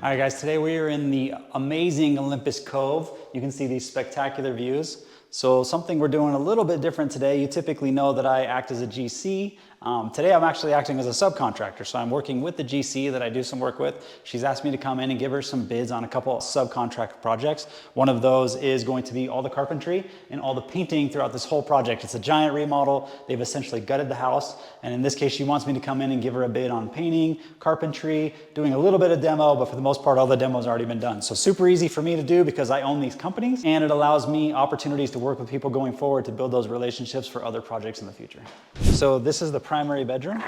All right guys, today we are in the amazing Olympus Cove. You can see these spectacular views. So something we're doing a little bit different today. You typically know that I act as a GC. Today I'm actually acting as a subcontractor. So I'm working with the GC that I do some work with. She's asked me to come in and give her some bids on a couple of subcontract projects. One of those is going to be all the carpentry and all the painting throughout this whole project. It's a giant remodel. They've essentially gutted the house. And in this case, she wants me to come in and give her a bid on painting, carpentry, doing a little bit of demo, but for the most part, all the demo's already been done. So super easy for me to do because I own these companies, and it allows me opportunities to work with people going forward to build those relationships for other projects in the future. So this is the primary bedroom.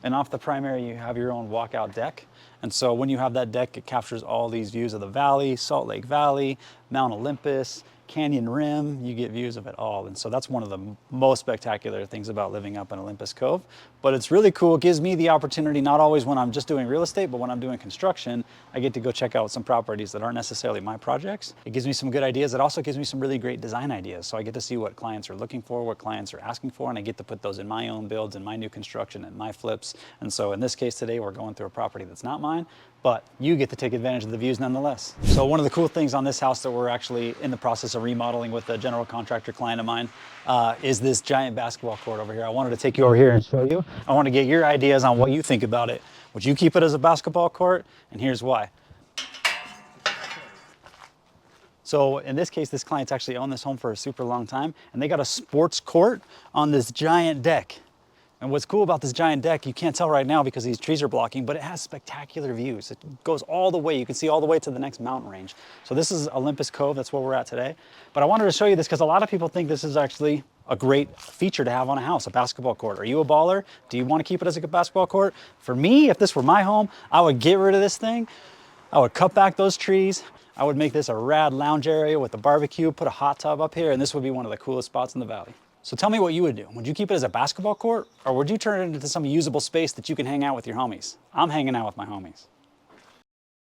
And off the primary, you have your own walkout deck. And so when you have that deck, it captures all these views of the valley, Salt Lake Valley, Mount Olympus, Canyon Rim. You get views of it all. And so that's one of the most spectacular things about living up in Olympus Cove. But it's really cool. It gives me the opportunity, not always when I'm just doing real estate, but when I'm doing construction, I get to go check out some properties that aren't necessarily my projects. It gives me some good ideas. It also gives me some really great design ideas. So I get to see what clients are looking for, what clients are asking for, and I get to put those in my own builds and my new construction and my flips. And so in this case today, we're going through a property that's not mine, but you get to take advantage of the views nonetheless. So one of the cool things on this house that we're actually in the process of remodeling with a general contractor client of mine is this giant basketball court over here. I wanted to take you over here and show you. I want to get your ideas on what you think about it. Would you keep it as a basketball court? And here's why. So in this case, this client's actually owned this home for a super long time, and they got a sports court on this giant deck. And what's cool about this giant deck, you can't tell right now because these trees are blocking, but it has spectacular views. It goes all the way. You can see all the way to the next mountain range. So this is Olympus Cove. That's where we're at today. But I wanted to show you this because a lot of people think this is actually a great feature to have on a house, a basketball court. Are you a baller? Do you want to keep it as a basketball court? For me, if this were my home, I would get rid of this thing. I would cut back those trees. I would make this a rad lounge area with a barbecue, put a hot tub up here, and this would be one of the coolest spots in the valley. So tell me what you would do. Would you keep it as a basketball court, or would you turn it into some usable space that you can hang out with your homies? I'm hanging out with my homies.